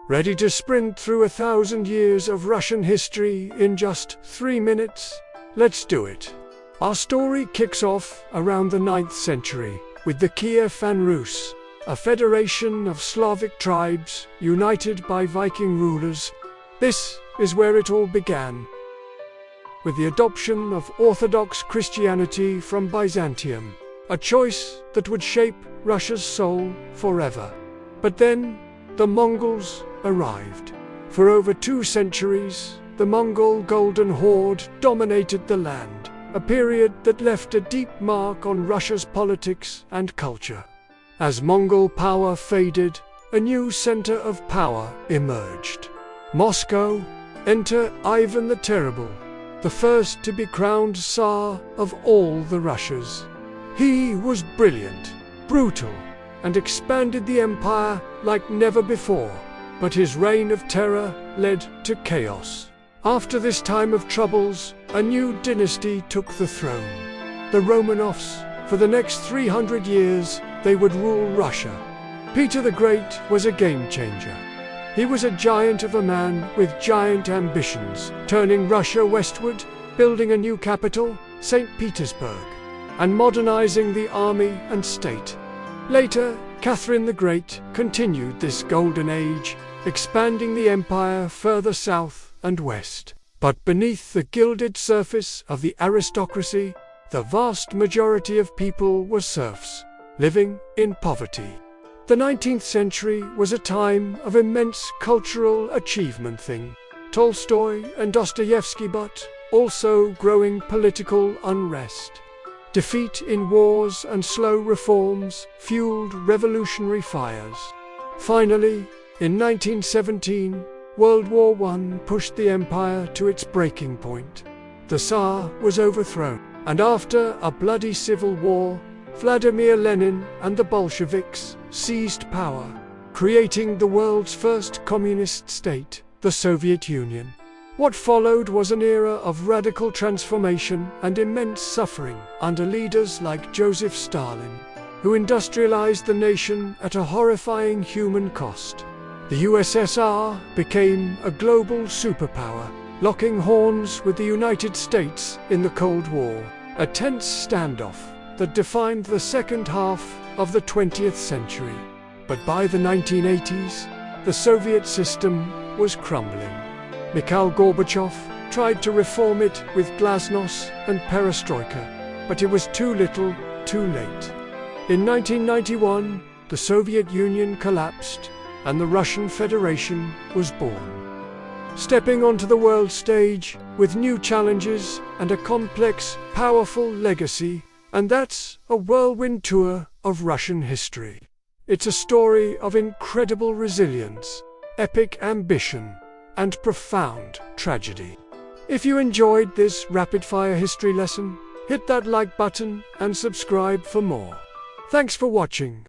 Ready to sprint through 1,000 years of Russian history in just 3 minutes? Let's do it. Our story kicks off around the 9th century with the Kievan Rus, a federation of Slavic tribes united by Viking rulers. This is where it all began, with the adoption of orthodox Christianity from Byzantium, a choice that would shape Russia's soul forever. But then, the Mongols arrived. For over 2 centuries, the Mongol Golden Horde dominated the land, a period that left a deep mark on Russia's politics and culture. As Mongol power faded, a new center of power emerged. Moscow. Enter Ivan the Terrible, the first to be crowned Tsar of all the Russias. He was brilliant, brutal, and expanded the empire like never before, but his reign of terror led to chaos. After this time of troubles, a new dynasty took the throne. The Romanovs. For the next 300 years, they would rule Russia. Peter the Great was a game-changer. He was a giant of a man with giant ambitions, turning Russia westward, building a new capital, St. Petersburg, and modernizing the army and state. Later, Catherine the Great continued this golden age, expanding the empire further south and west. But beneath the gilded surface of the aristocracy, the vast majority of people were serfs, living in poverty. The 19th century was a time of immense cultural achievement. Tolstoy and Dostoevsky, but also growing political unrest. Defeat in wars and slow reforms fueled revolutionary fires. Finally, in 1917, World War I pushed the empire to its breaking point. The Tsar was overthrown, and after a bloody civil war, Vladimir Lenin and the Bolsheviks seized power, creating the world's first communist state, the Soviet Union. What followed was an era of radical transformation and immense suffering under leaders like Joseph Stalin, who industrialized the nation at a horrifying human cost. The USSR became a global superpower, locking horns with the United States in the Cold War, a tense standoff that defined the second half of the 20th century. But by the 1980s, the Soviet system was crumbling. Mikhail Gorbachev tried to reform it with glasnost and perestroika, but it was too little, too late. In 1991, the Soviet Union collapsed, and the Russian Federation was born. Stepping onto the world stage with new challenges and a complex, powerful legacy. And that's a whirlwind tour of Russian history. It's a story of incredible resilience, epic ambition, and profound tragedy. If you enjoyed this rapid-fire history lesson, hit that like button and subscribe for more. Thanks for watching.